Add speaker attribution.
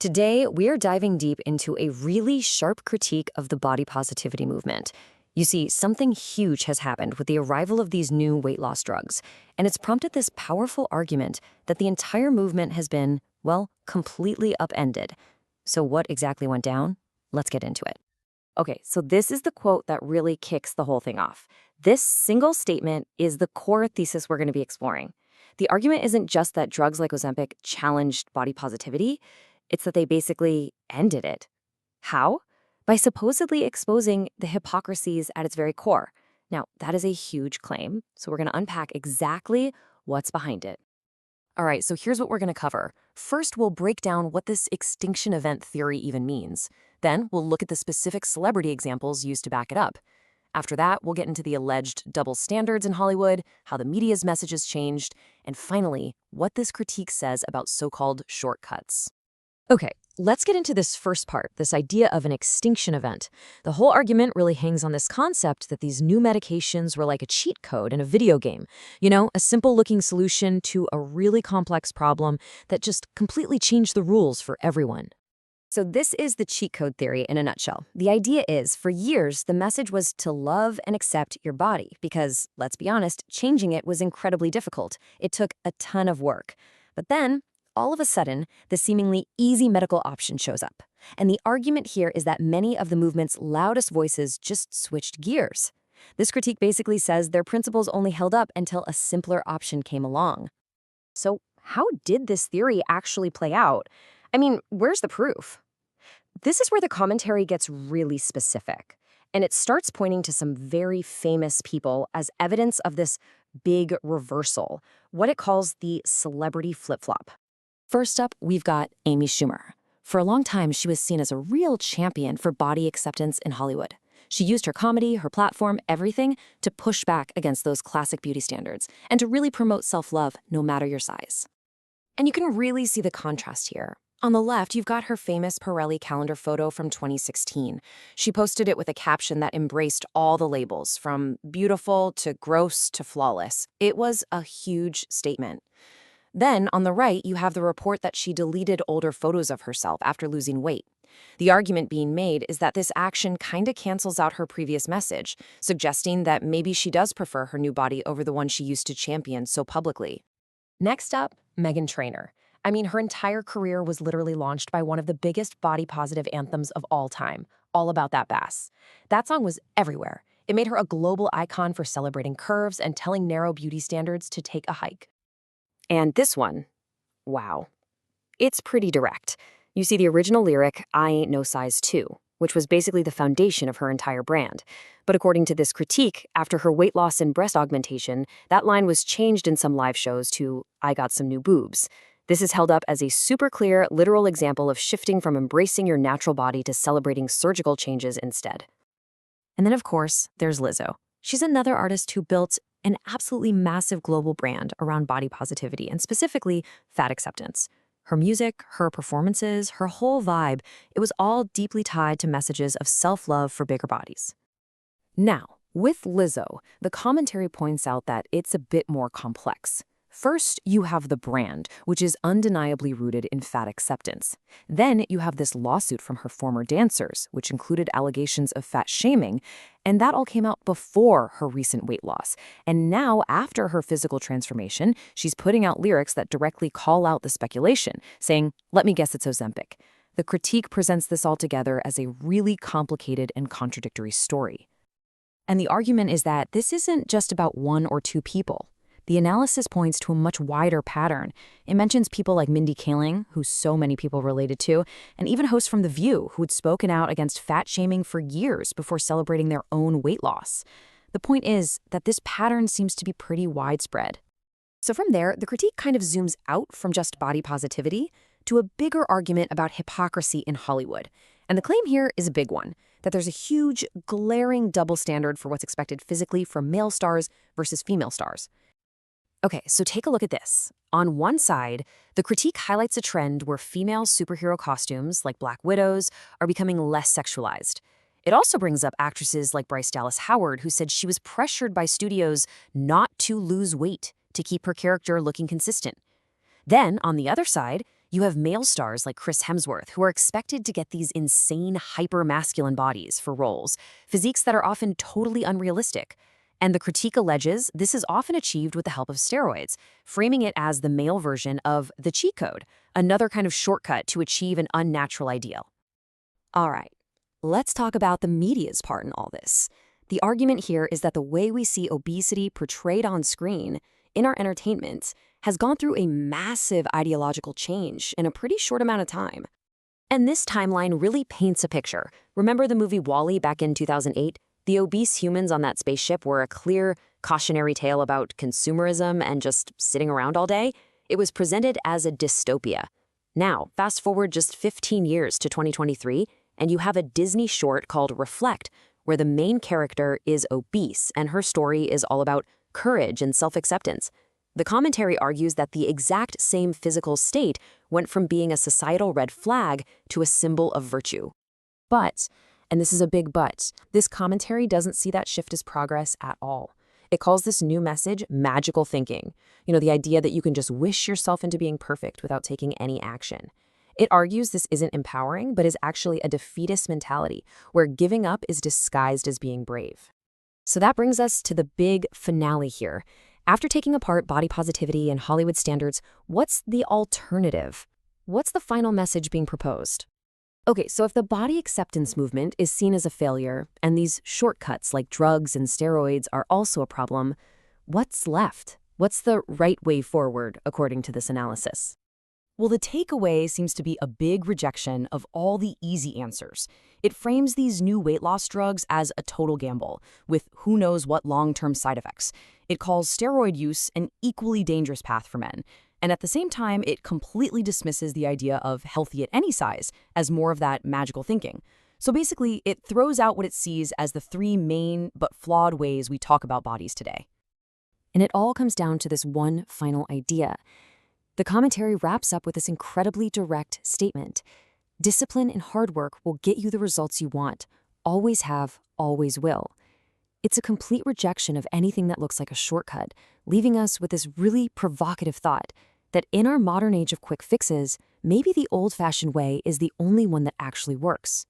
Speaker 1: Today, we are diving deep into a really sharp critique of the body positivity movement. You see, something huge has happened with the arrival of these new weight loss drugs, and it's prompted this powerful argument that the entire movement has been, well, completely upended. So what exactly went down? Let's get into it. Okay, so this is the quote that really kicks the whole thing off. This single statement is the core thesis we're going to be exploring. The argument isn't just that drugs like Ozempic challenged body positivity, it's that they basically ended it. How? By supposedly exposing the hypocrisies at its very core. Now, that is a huge claim, so we're going to unpack exactly what's behind it. All right, so here's what we're going to cover. First, we'll break down what this extinction event theory even means. Then, we'll look at the specific celebrity examples used to back it up. After that, we'll get into the alleged double standards in Hollywood, how the media's message has changed, and finally, what this critique says about so-called shortcuts. Okay, let's get into this first part, this idea of an extinction event. The whole argument really hangs on this concept that these new medications were like a cheat code in a video game. You know, a simple-looking solution to a really complex problem that just completely changed the rules for everyone. So this is the cheat code theory in a nutshell. The idea is, for years, the message was to love and accept your body because, let's be honest, changing it was incredibly difficult. It took a ton of work. But then, all of a sudden, the seemingly easy medical option shows up. And the argument here is that many of the movement's loudest voices just switched gears. This critique basically says their principles only held up until a simpler option came along. So how did this theory actually play out? I mean, where's the proof? This is where the commentary gets really specific, and it starts pointing to some very famous people as evidence of this big reversal, what it calls the celebrity flip-flop. First up, we've got Amy Schumer. For a long time, she was seen as a real champion for body acceptance in Hollywood. She used her comedy, her platform, everything to push back against those classic beauty standards and to really promote self-love no matter your size. And you can really see the contrast here. On the left, you've got her famous Pirelli calendar photo from 2016. She posted it with a caption that embraced all the labels, from beautiful to gross to flawless. It was a huge statement. Then, on the right, you have the report that she deleted older photos of herself after losing weight. The argument being made is that this action kinda cancels out her previous message, suggesting that maybe she does prefer her new body over the one she used to champion so publicly. Next up, Meghan Trainor. I mean, her entire career was literally launched by one of the biggest body-positive anthems of all time, All About That Bass. That song was everywhere. It made her a global icon for celebrating curves and telling narrow beauty standards to take a hike. And this one, wow. It's pretty direct. You see the original lyric, I ain't no size 2, which was basically the foundation of her entire brand. But according to this critique, after her weight loss and breast augmentation, that line was changed in some live shows to, I got some new boobs. This is held up as a super clear, literal example of shifting from embracing your natural body to celebrating surgical changes instead. And then, of course, there's Lizzo. She's another artist who built an absolutely massive global brand around body positivity and specifically fat acceptance. Her music, her performances, her whole vibe, it was all deeply tied to messages of self-love for bigger bodies. Now, with Lizzo, the commentary points out that it's a bit more complex. First, you have the brand, which is undeniably rooted in fat acceptance. Then you have this lawsuit from her former dancers, which included allegations of fat shaming, and that all came out before her recent weight loss. And now, after her physical transformation, she's putting out lyrics that directly call out the speculation, saying, let me guess it's Ozempic. The critique presents this all together as a really complicated and contradictory story. And the argument is that this isn't just about one or two people. The analysis points to a much wider pattern. It mentions people like Mindy Kaling, who so many people related to, and even hosts from The View, who had spoken out against fat shaming for years before celebrating their own weight loss. The point is that this pattern seems to be pretty widespread. So from there, the critique kind of zooms out from just body positivity to a bigger argument about hypocrisy in Hollywood. And the claim here is a big one, that there's a huge, glaring double standard for what's expected physically from male stars versus female stars. Okay, so take a look at this. On one side, the critique highlights a trend where female superhero costumes, like Black Widows, are becoming less sexualized. It also brings up actresses like Bryce Dallas Howard, who said she was pressured by studios not to lose weight to keep her character looking consistent. Then, on the other side,
Speaker 2: You have male stars like Chris Hemsworth who are expected to get these insane hyper-masculine bodies for roles, physiques that are often totally unrealistic. And the critique alleges this is often achieved with the help of steroids, framing it as the male version of the cheat code, another kind of shortcut to achieve an unnatural ideal. All right, let's talk about the media's part in all this. The argument here is that the way we see obesity portrayed on screen, in our entertainment, has gone through a massive ideological change in a pretty short amount of time. And this timeline really paints a picture. Remember the movie WALL-E back in 2008? The obese humans on that spaceship were a clear, cautionary tale about consumerism and just sitting around all day. It was presented as a dystopia. Now, fast forward just 15 years to 2023, and you have a Disney short called Reflect, where the main character is obese and her story is all about courage and self-acceptance. The commentary argues that the exact same physical state went from being a societal red flag to a symbol of virtue. But, and this is a big but, this commentary doesn't see that shift as progress at all. It calls this new message magical thinking. The idea that you can just wish yourself into being perfect without taking any action. It argues this isn't empowering, but is actually a defeatist mentality, where giving up is disguised as being brave. So that brings us to the big finale here. After taking apart body positivity and Hollywood standards, what's the alternative? What's the final message being proposed? Okay, so if the body acceptance movement is seen as a failure, and these shortcuts like drugs and steroids are also a problem, what's left? What's the right way forward, according to this analysis? Well, the takeaway seems to be a big rejection of all the easy answers. It frames these new weight loss drugs as a total gamble, with who knows what long-term side effects. It calls steroid use an equally dangerous path for men. And at the same time, it completely dismisses the idea of healthy at any size as more of that magical thinking. So basically, it throws out what it sees as the three main but flawed ways we talk about bodies today. And it all comes down to this one final idea. The commentary wraps up with this incredibly direct statement. Discipline and hard work will get you the results you want. Always have, always will. It's a complete rejection of anything that looks like a shortcut, leaving us with this really provocative thought that in our modern age of quick fixes, maybe the old-fashioned way is the only one that actually works.